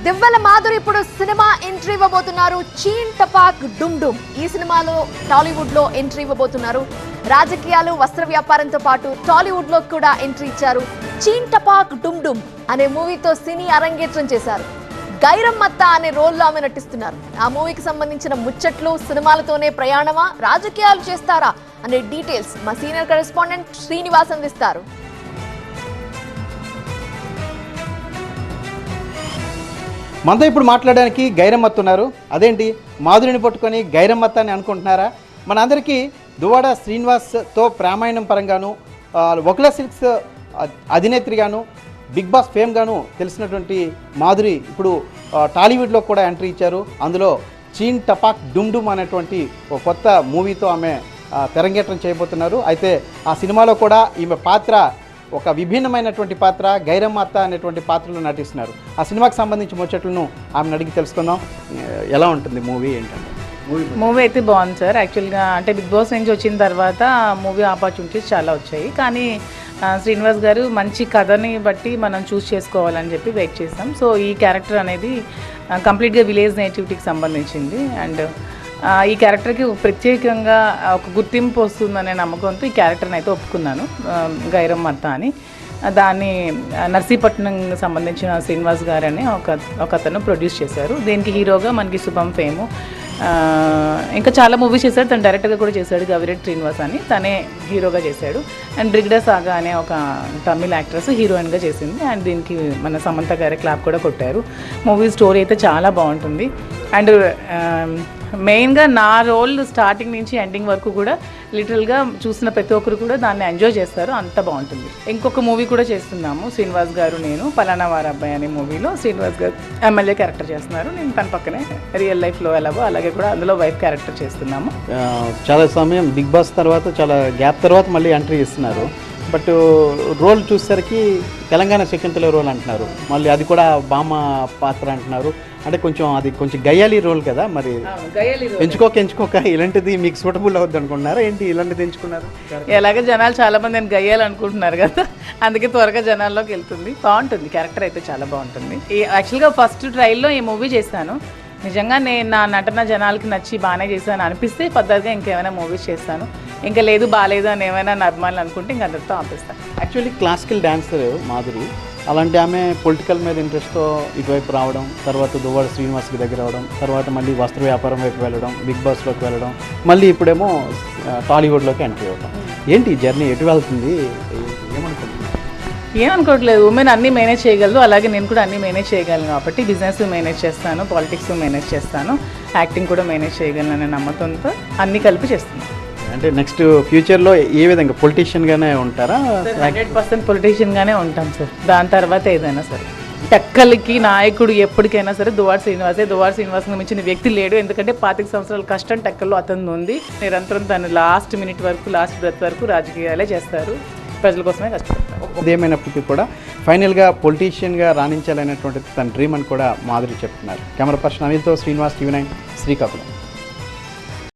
దివ్వెల మాధురి ఇప్పుడు cinema entry ఇవ్వబోతున్నారు. చీన్ టపాక్ డుమ్ డుమ్ ఈ సినిమాలో టాలీవుడ్ లో ఎంట్రీ ఇవ్వబోతున్నారు. రాజకీయాలు, వస్త్ర వ్యాపారంతో పాటు టాలీవుడ్ లో కూడా ఎంట్రీ ఇచ్చారు. చీన్ టపాక్ డుమ్ డుమ్ అనే మూవీతో సినీ అరంగేట్రం చేశారు. గైరమ్మత్త అనే రోల్లో ఆమె నటిస్తున్నారు. ఆ మూవీకి సంబంధించిన ముచ్చట్లు, సినిమాలతోనే ప్రయాణమా, రాజకీయాలు చేస్తారా అనే డీటెయిల్స్ మా సీనియర్ కరెస్పాండెంట్ శ్రీనివాస్ అందిస్తారు. మనతో ఇప్పుడు మాట్లాడడానికి గైరమ్మత్త ఉన్నారు. అదేంటి, మాధురిని పట్టుకొని గైరమ్మత్త అని అనుకుంటున్నారా? మనందరికీ దువ్వాడ శ్రీనివాస్తో ప్రామాయణం పరంగాను, వకుల సిల్క్స్ అధినేత్రిగాను, బిగ్ బాస్ ఫేమ్ గాను తెలిసినటువంటి మాధురి ఇప్పుడు టాలీవుడ్లో కూడా ఎంట్రీ ఇచ్చారు. అందులో చీన్ టపాక్ డుమ్ డుమ్ అనేటువంటి ఒక కొత్త మూవీతో ఆమె తెరంగేట్రం చేయబోతున్నారు. అయితే ఆ సినిమాలో కూడా ఈమె పాత్ర ఒక విభిన్నమైనటువంటి పాత్ర, గైరమ్మత్త అనేటువంటి పాత్రలో నటిస్తున్నారు. ఆ సినిమాకి సంబంధించి ముచ్చట్లను ఆమెను అడిగి తెలుసుకుందాం. ఎలా ఉంటుంది మూవీ, ఏంటంటే మూవీ అయితే బాగుంది సార్. యాక్చువల్గా అంటే బిగ్ బాస్ నుంచి వచ్చిన తర్వాత మూవీ ఆపర్చునిటీస్ చాలా వచ్చాయి. కానీ శ్రీనివాస్ గారు మంచి కథని బట్టి మనం చూస్ చేసుకోవాలని చెప్పి వెయిట్ చేస్తాం. సో ఈ క్యారెక్టర్ అనేది కంప్లీట్గా విలేజ్ నేటివిటీకి సంబంధించింది. అండ్ ఈ క్యారెక్టర్కి ప్రత్యేకంగా ఒక గుర్తింపు వస్తుందనే నమ్మకంతో ఈ క్యారెక్టర్ని అయితే ఒప్పుకున్నాను, గైరమ్మత్త అని. దాన్ని నర్సీపట్నం సంబంధించిన శ్రీనివాస్ గారు అని ఒక అతను ప్రొడ్యూస్ చేశారు. దీనికి హీరోగా మనకి శుభం ఫేము, ఇంకా చాలా మూవీస్ చేశాడు. తను డైరెక్టర్గా కూడా చేశాడు, గవిరెడ్డి శ్రీనివాస్ అని, తనే హీరోగా చేశాడు. అండ్ బ్రిగ్డా సాగా అనే ఒక తమిళ్ యాక్ట్రెస్ హీరోయిన్గా చేసింది. అండ్ దీనికి మన సమంత గారి క్లాప్ కూడా కొట్టారు. మూవీ స్టోరీ అయితే చాలా బాగుంటుంది. అండ్ మెయిన్గా నా రోల్ స్టార్టింగ్ నుంచి ఎండింగ్ వరకు కూడా లిటరల్గా చూసిన ప్రతి ఒక్కరు కూడా దాన్ని ఎంజాయ్ చేస్తారు. అంత బాగుంటుంది. ఇంకొక మూవీ కూడా చేస్తున్నాము శ్రీనివాస్ గారు, నేను పలానా వారి అబ్బాయి అనే మూవీలో శ్రీనివాస్ గారు ఎమ్మెల్యే క్యారెక్టర్ చేస్తున్నారు. నేను తన పక్కనే రియల్ లైఫ్లో ఎలాగో అలాగే కూడా అందులో వైఫ్ క్యారెక్టర్ చేస్తున్నాము. చాలా సమయం బిగ్ బాస్ తర్వాత, చాలా గ్యాప్ తర్వాత మళ్ళీ ఎంట్రీ ఇస్తున్నారు. బట్ రోల్ చూసేసరికి తెలంగాణ శకుంతల రోల్ అంటున్నారు, మళ్ళీ అది కూడా బామ్మ పాత్ర అంటున్నారు. అంటే కొంచెం గయ్యాలి రోల్ కదా, మరి ఎంచుకోక ఇలాంటిది మీకు సూటబుల్ అవుద్ది అనుకుంటున్నారా ఏంటి, ఇలాంటిది ఎంచుకున్నారు? ఎలాగ జనాలు చాలా మంది నేను గయ్యాలి అనుకుంటున్నారు కదా, అందుకే త్వరగా జనాల్లోకి వెళ్తుంది. బాగుంటుంది, క్యారెక్టర్ అయితే చాలా బాగుంటుంది. యాక్చువల్గా ఫస్ట్ ట్రయల్లో ఈ మూవీ చేశాను. నిజంగా నేను నా నటన జనాలకి నచ్చి బాగానే చేశాను అనిపిస్తే పద్ధతిగా ఇంకేమైనా మూవీస్ చేస్తాను. ఇంకా లేదు బాగాలేదు అని ఏమైనా అభిమానులు అనుకుంటే ఇంకా అందరితో ఆపిస్తాను. యాక్చువల్లీ క్లాసికల్ డాన్సర్ మాధురి, అలాంటి ఆమె పొలిటికల్ మీద ఇంట్రెస్ట్తో ఇటువైపు రావడం, తర్వాత దువ్వాడ శ్రీనివాస్కి దగ్గర అవడం, తర్వాత మళ్ళీ వస్త్ర వ్యాపారం వైపు వెళ్ళడం, బిగ్ బాస్లోకి వెళ్ళడం, మళ్ళీ ఇప్పుడేమో టాలీవుడ్లోకి ఎంట్రీ అవ్వడం. ఏంటి జర్నీ, ఎటు వెళ్తుంది, ఏమనుకుంటున్నారు? ఏమనుకోవట్లేదు, ఉమెన్ అన్నీ మేనేజ్ చేయగలదు, అలాగే నేను కూడా అన్నీ మేనేజ్ చేయగలను. కాబట్టి బిజినెస్ మేనేజ్ చేస్తాను, పాలిటిక్స్ మేనేజ్ చేస్తాను, యాక్టింగ్ కూడా మేనేజ్ చేయగలను అనే నమ్మకంతో అన్నీ కలిపి చేస్తున్నాను. అంటే నెక్స్ట్ ఫ్యూచర్లో ఏ విధంగా పొలిటీషియన్గానే ఉంటారా? 100% పొలిటీషియన్గానే ఉంటాం సార్. దాని తర్వాత ఏదైనా సరే టక్కలకి నాయకుడు ఎప్పటికైనా సరే దువ్వాడ శ్రీనివాసే. దువ్వాడ శ్రీనివాస్కి మించిన వ్యక్తి లేడు. ఎందుకంటే 25 సంవత్సరాల కష్టం టక్కల్లో అతను ఉంది. నిరంతరం తను లాస్ట్ మినిట్ వరకు, లాస్ట్ బ్రెత్ వరకు రాజకీయాలే చేస్తారు, ప్రజల కోసమే కష్టపడతారు. ఏమైనప్పటికీ కూడా ఫైనల్గా పొలిటీషియన్గా రాణించాలనేటువంటి తన డ్రీమ్ అని కూడా మాధురి చెప్తున్నారు. కెమెరా పర్సన్ అనిల్తో శ్రీనివాస్, TV9 శ్రీకాకుళం.